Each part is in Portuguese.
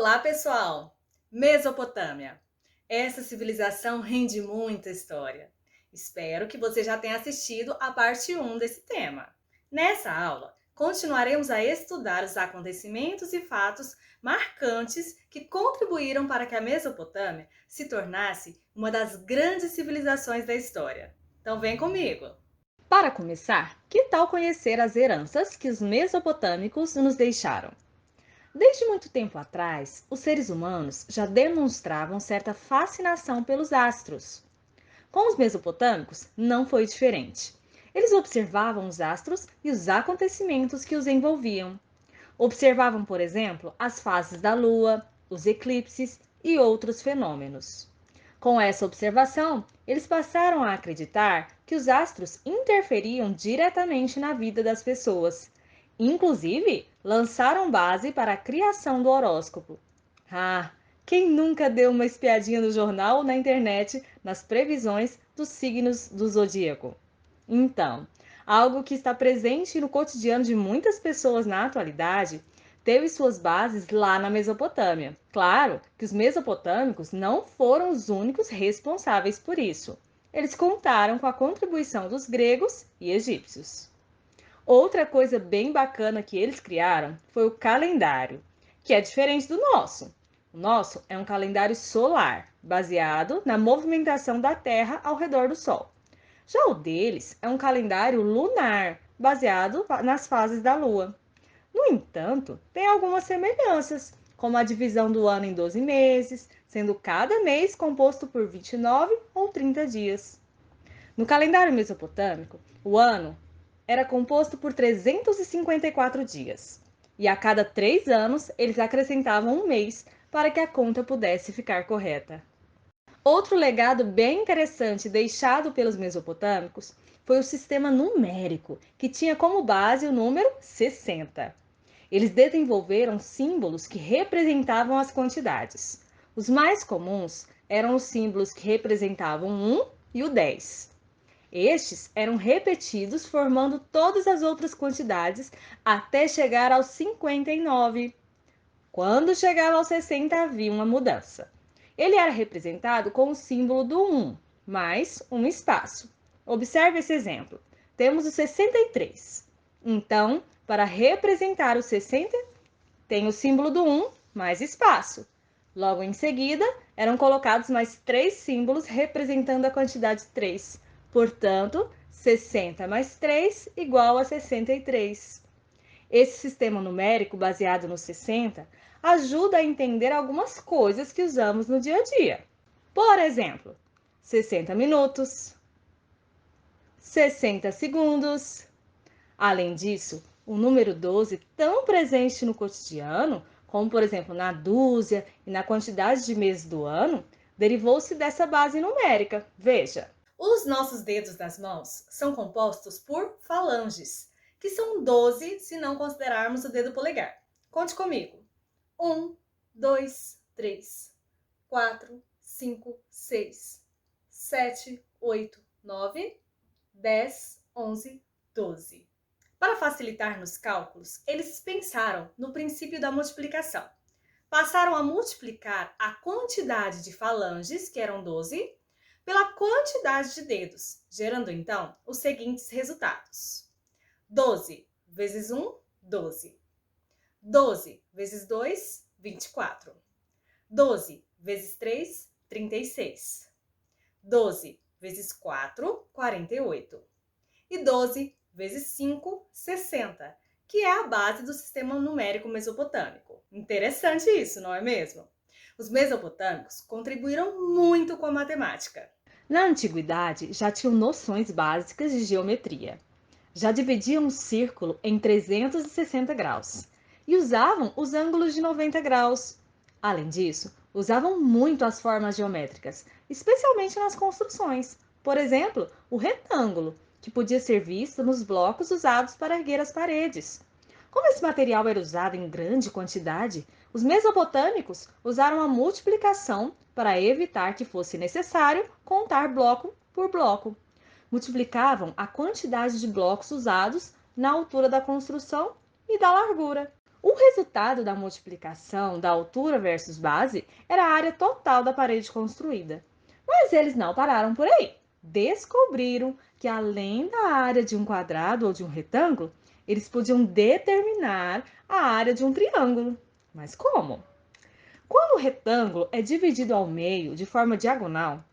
Olá, pessoal! Mesopotâmia. Essa civilização rende muita história. Espero que você já tenha assistido a parte 1 desse tema. Nessa aula, continuaremos a estudar os acontecimentos e fatos marcantes que contribuíram para que a Mesopotâmia se tornasse uma das grandes civilizações da história. Então, vem comigo! Para começar, que tal conhecer as heranças que os mesopotâmicos nos deixaram? Desde muito tempo atrás, os seres humanos já demonstravam certa fascinação pelos astros. Com os mesopotâmicos, não foi diferente. Eles observavam os astros e os acontecimentos que os envolviam. Observavam, por exemplo, as fases da Lua, os eclipses e outros fenômenos. Com essa observação, eles passaram a acreditar que os astros interferiam diretamente na vida das pessoas. Inclusive, lançaram base para a criação do horóscopo. Ah, quem nunca deu uma espiadinha no jornal ou na internet nas previsões dos signos do zodíaco? Então, algo que está presente no cotidiano de muitas pessoas na atualidade teve suas bases lá na Mesopotâmia. Claro que os mesopotâmicos não foram os únicos responsáveis por isso. Eles contaram com a contribuição dos gregos e egípcios. Outra coisa bem bacana que eles criaram foi o calendário, que é diferente do nosso. O nosso é um calendário solar, baseado na movimentação da Terra ao redor do Sol. Já o deles é um calendário lunar, baseado nas fases da Lua. No entanto, tem algumas semelhanças, como a divisão do ano em 12 meses, sendo cada mês composto por 29 ou 30 dias. No calendário mesopotâmico, o ano era composto por 354 dias, e a cada 3 anos eles acrescentavam um mês para que a conta pudesse ficar correta. Outro legado bem interessante deixado pelos mesopotâmicos foi o sistema numérico, que tinha como base o número 60. Eles desenvolveram símbolos que representavam as quantidades. Os mais comuns eram os símbolos que representavam o 1 e o 10. Estes eram repetidos formando todas as outras quantidades até chegar aos 59. Quando chegava aos 60 havia uma mudança. Ele era representado com o símbolo do 1, mais um espaço. Observe esse exemplo. Temos o 63. Então, para representar o 60, tem o símbolo do 1 mais espaço. Logo em seguida, eram colocados mais 3 símbolos representando a quantidade 3. Portanto, 60 mais 3 igual a 63. Esse sistema numérico baseado no 60 ajuda a entender algumas coisas que usamos no dia a dia. Por exemplo, 60 minutos, 60 segundos. Além disso, o número 12, tão presente no cotidiano, como por exemplo na dúzia e na quantidade de meses do ano, derivou-se dessa base numérica. Veja. Os nossos dedos das mãos são compostos por falanges, que são 12 se não considerarmos o dedo polegar. Conte comigo. 1, 2, 3, 4, 5, 6, 7, 8, 9, 10, 11, 12. Para facilitar nos cálculos, eles pensaram no princípio da multiplicação. Passaram a multiplicar a quantidade de falanges, que eram 12, pela quantidade de dedos, gerando então os seguintes resultados: 12 vezes 1, 12. 12 vezes 2, 24. 12 vezes 3, 36. 12 vezes 4, 48. E 12 vezes 5, 60, que é a base do sistema numérico mesopotâmico. Interessante isso, não é mesmo? Os mesopotâmicos contribuíram muito com a matemática. Na antiguidade, já tinham noções básicas de geometria. Já dividiam um círculo em 360 graus e usavam os ângulos de 90 graus. Além disso, usavam muito as formas geométricas, especialmente nas construções. Por exemplo, o retângulo, que podia ser visto nos blocos usados para erguer as paredes. Como esse material era usado em grande quantidade, os mesopotâmicos usaram a multiplicação para evitar que fosse necessário contar bloco por bloco. Multiplicavam a quantidade de blocos usados na altura da construção e da largura. O resultado da multiplicação da altura versus base era a área total da parede construída. Mas eles não pararam por aí. Descobriram que, além da área de um quadrado ou de um retângulo, eles podiam determinar a área de um triângulo. Mas como? Quando o retângulo é dividido ao meio de forma diagonal,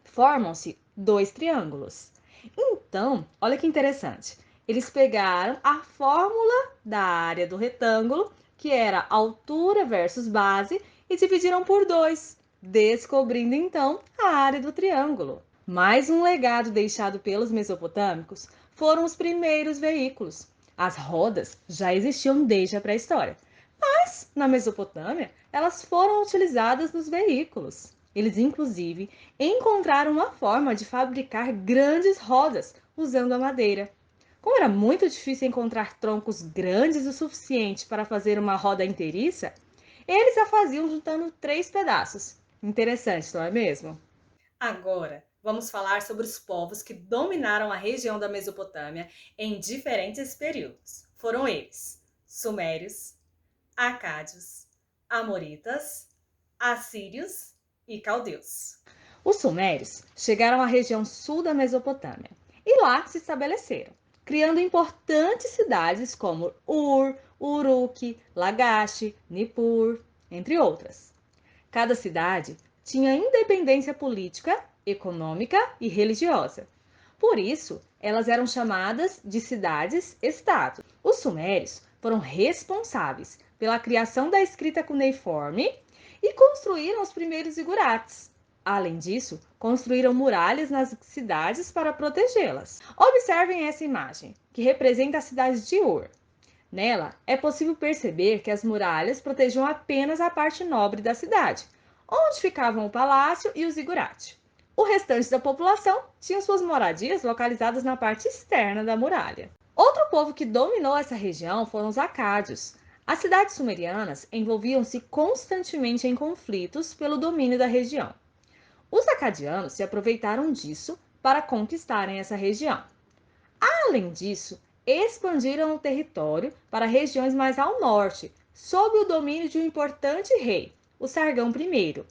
formam-se dois triângulos. Então, olha que interessante. Eles pegaram a fórmula da área do retângulo, que era altura versus base, e dividiram por dois, descobrindo então a área do triângulo. Mais um legado deixado pelos mesopotâmicos foram os primeiros veículos. As rodas já existiam desde a pré-história, mas na Mesopotâmia elas foram utilizadas nos veículos. Eles, inclusive, encontraram uma forma de fabricar grandes rodas usando a madeira. Como era muito difícil encontrar troncos grandes o suficiente para fazer uma roda inteiriça, eles a faziam juntando três pedaços. Interessante, não é mesmo? Agora, vamos falar sobre os povos que dominaram a região da Mesopotâmia em diferentes períodos. Foram eles: Sumérios, Acádios, Amoritas, Assírios e Caldeus. Os sumérios chegaram à região sul da Mesopotâmia e lá se estabeleceram, criando importantes cidades como Ur, Uruk, Lagash, Nippur, entre outras. Cada cidade tinha independência política, econômica e religiosa. Por isso, elas eram chamadas de cidades-estado. Os sumérios foram responsáveis pela criação da escrita cuneiforme e construíram os primeiros zigurates. Além disso, construíram muralhas nas cidades para protegê-las. Observem essa imagem, que representa a cidade de Ur. Nela, é possível perceber que as muralhas protegiam apenas a parte nobre da cidade, onde ficavam o palácio e o zigurate. O restante da população tinha suas moradias localizadas na parte externa da muralha. Outro povo que dominou essa região foram os acádios. As cidades sumerianas envolviam-se constantemente em conflitos pelo domínio da região. Os acadianos se aproveitaram disso para conquistarem essa região. Além disso, expandiram o território para regiões mais ao norte, sob o domínio de um importante rei, o Sargão I.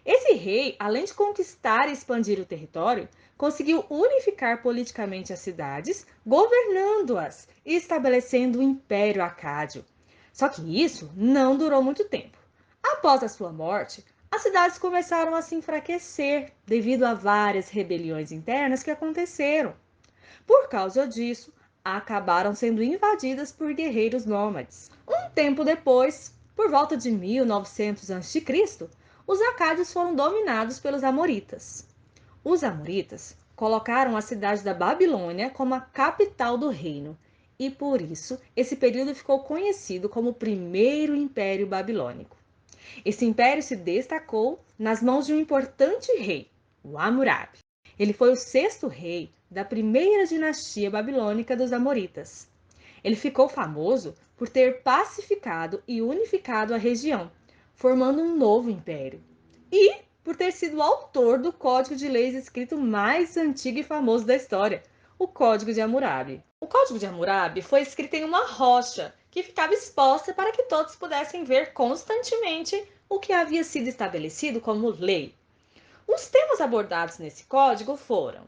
Esse rei, além de conquistar e expandir o território, conseguiu unificar politicamente as cidades, governando-as e estabelecendo o Império Acádio. Só que isso não durou muito tempo. Após a sua morte, as cidades começaram a se enfraquecer devido a várias rebeliões internas que aconteceram. Por causa disso, acabaram sendo invadidas por guerreiros nômades. Um tempo depois, por volta de 1900 a.C., os acádios foram dominados pelos amoritas. Os amoritas colocaram a cidade da Babilônia como a capital do reino, e por isso esse período ficou conhecido como o Primeiro Império Babilônico. Esse império se destacou nas mãos de um importante rei, o Hammurabi. Ele foi o sexto rei da primeira dinastia babilônica dos Amoritas. Ele ficou famoso por ter pacificado e unificado a região, formando um novo império. E por ter sido o autor do código de leis escrito mais antigo e famoso da história, o Código de Hammurabi. O Código de Hammurabi foi escrito em uma rocha que ficava exposta para que todos pudessem ver constantemente o que havia sido estabelecido como lei. Os temas abordados nesse código foram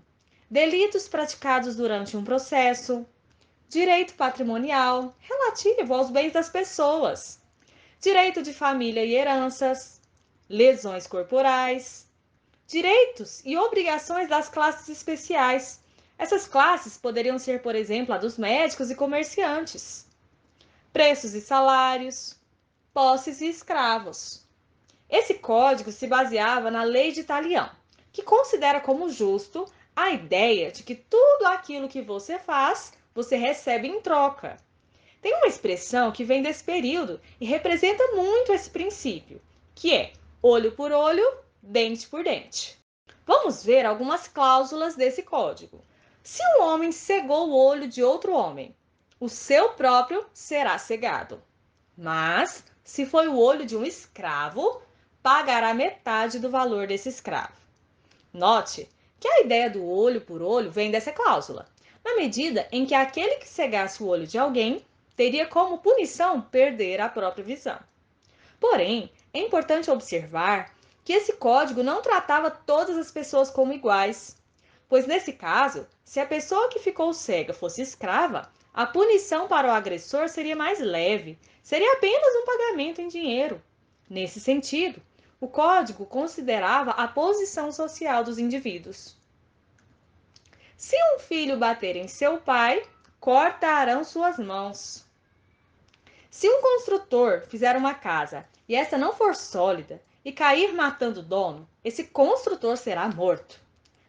delitos praticados durante um processo, direito patrimonial relativo aos bens das pessoas, direito de família e heranças, lesões corporais, direitos e obrigações das classes especiais. Essas classes poderiam ser, por exemplo, a dos médicos e comerciantes, preços e salários, posses e escravos. Esse código se baseava na lei de Talião, que considera como justo a ideia de que tudo aquilo que você faz, você recebe em troca. Tem uma expressão que vem desse período e representa muito esse princípio, que é olho por olho, dente por dente. Vamos ver algumas cláusulas desse código. Se um homem cegou o olho de outro homem, o seu próprio será cegado. Mas, se foi o olho de um escravo, pagará metade do valor desse escravo. Note que a ideia do olho por olho vem dessa cláusula, na medida em que aquele que cegasse o olho de alguém teria como punição perder a própria visão. Porém, é importante observar que esse código não tratava todas as pessoas como iguais, pois nesse caso, se a pessoa que ficou cega fosse escrava, a punição para o agressor seria mais leve, seria apenas um pagamento em dinheiro. Nesse sentido, o código considerava a posição social dos indivíduos. Se um filho bater em seu pai, cortarão suas mãos. Se um construtor fizer uma casa e esta não for sólida e cair matando o dono, esse construtor será morto.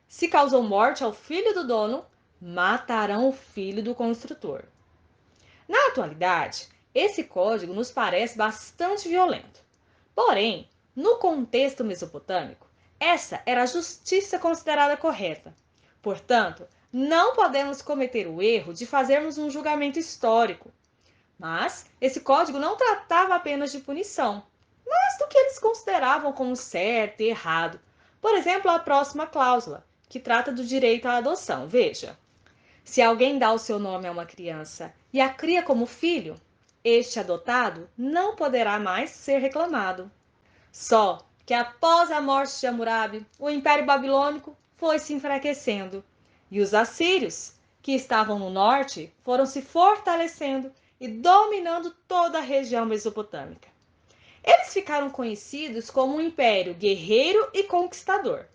Se causou morte ao filho do dono, matarão o filho do construtor. Na atualidade, esse código nos parece bastante violento. Porém, no contexto mesopotâmico, essa era a justiça considerada correta. Portanto, não podemos cometer o erro de fazermos um julgamento histórico. Mas esse código não tratava apenas de punição, mas do que eles consideravam como certo e errado. Por exemplo, a próxima cláusula, que trata do direito à adoção. Veja, se alguém dá o seu nome a uma criança e a cria como filho, este adotado não poderá mais ser reclamado. Só que após a morte de Hammurabi, o Império Babilônico foi se enfraquecendo e os assírios, que estavam no norte, foram se fortalecendo e dominando toda a região mesopotâmica. Eles ficaram conhecidos como um império guerreiro e conquistador.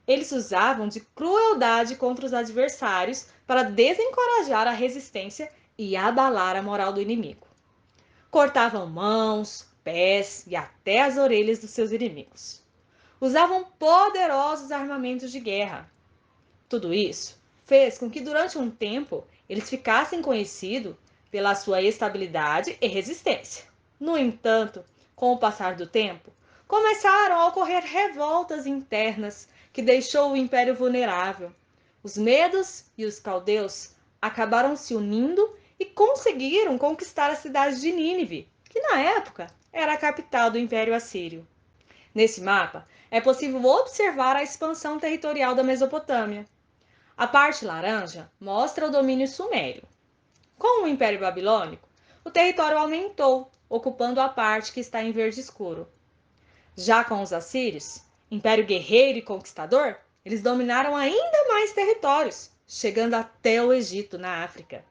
Eles usavam de crueldade contra os adversários para desencorajar a resistência e abalar a moral do inimigo. Cortavam mãos, pés e até as orelhas dos seus inimigos. Usavam poderosos armamentos de guerra. Tudo isso fez com que durante um tempo eles ficassem conhecidos pela sua estabilidade e resistência. No entanto, com o passar do tempo, começaram a ocorrer revoltas internas que deixou o império vulnerável. Os medos e os caldeus acabaram se unindo e conseguiram conquistar a cidade de Nínive, que na época era a capital do Império Assírio. Nesse mapa, é possível observar a expansão territorial da Mesopotâmia. A parte laranja mostra o domínio sumério. Com o Império Babilônico, o território aumentou, ocupando a parte que está em verde escuro. Já com os assírios, império guerreiro e conquistador, eles dominaram ainda mais territórios, chegando até o Egito, na África.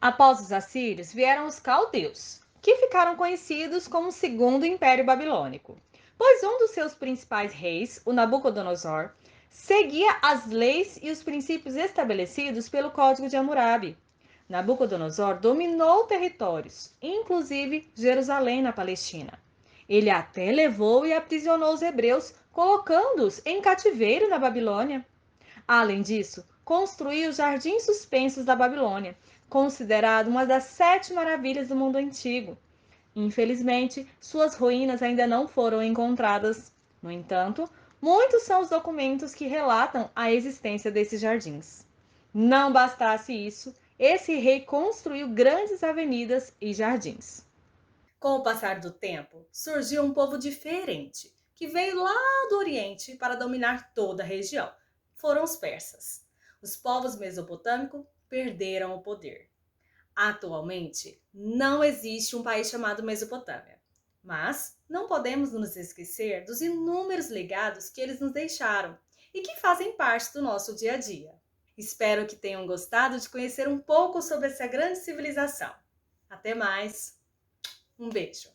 Após os assírios vieram os caldeus, que ficaram conhecidos como o Segundo Império Babilônico, pois um dos seus principais reis, o Nabucodonosor, seguia as leis e os princípios estabelecidos pelo Código de Hammurabi. Nabucodonosor dominou territórios, inclusive Jerusalém, na Palestina. Ele até levou e aprisionou os hebreus, colocando-os em cativeiro na Babilônia. Além disso, construiu os Jardins Suspensos da Babilônia, considerado uma das 7 maravilhas do mundo antigo. Infelizmente, suas ruínas ainda não foram encontradas. No entanto, muitos são os documentos que relatam a existência desses jardins. Não bastasse isso, esse rei construiu grandes avenidas e jardins. Com o passar do tempo, surgiu um povo diferente, que veio lá do Oriente para dominar toda a região. Foram os persas. Os povos mesopotâmicos perderam o poder. Atualmente, não existe um país chamado Mesopotâmia, mas não podemos nos esquecer dos inúmeros legados que eles nos deixaram e que fazem parte do nosso dia a dia. Espero que tenham gostado de conhecer um pouco sobre essa grande civilização. Até mais! Um beijo!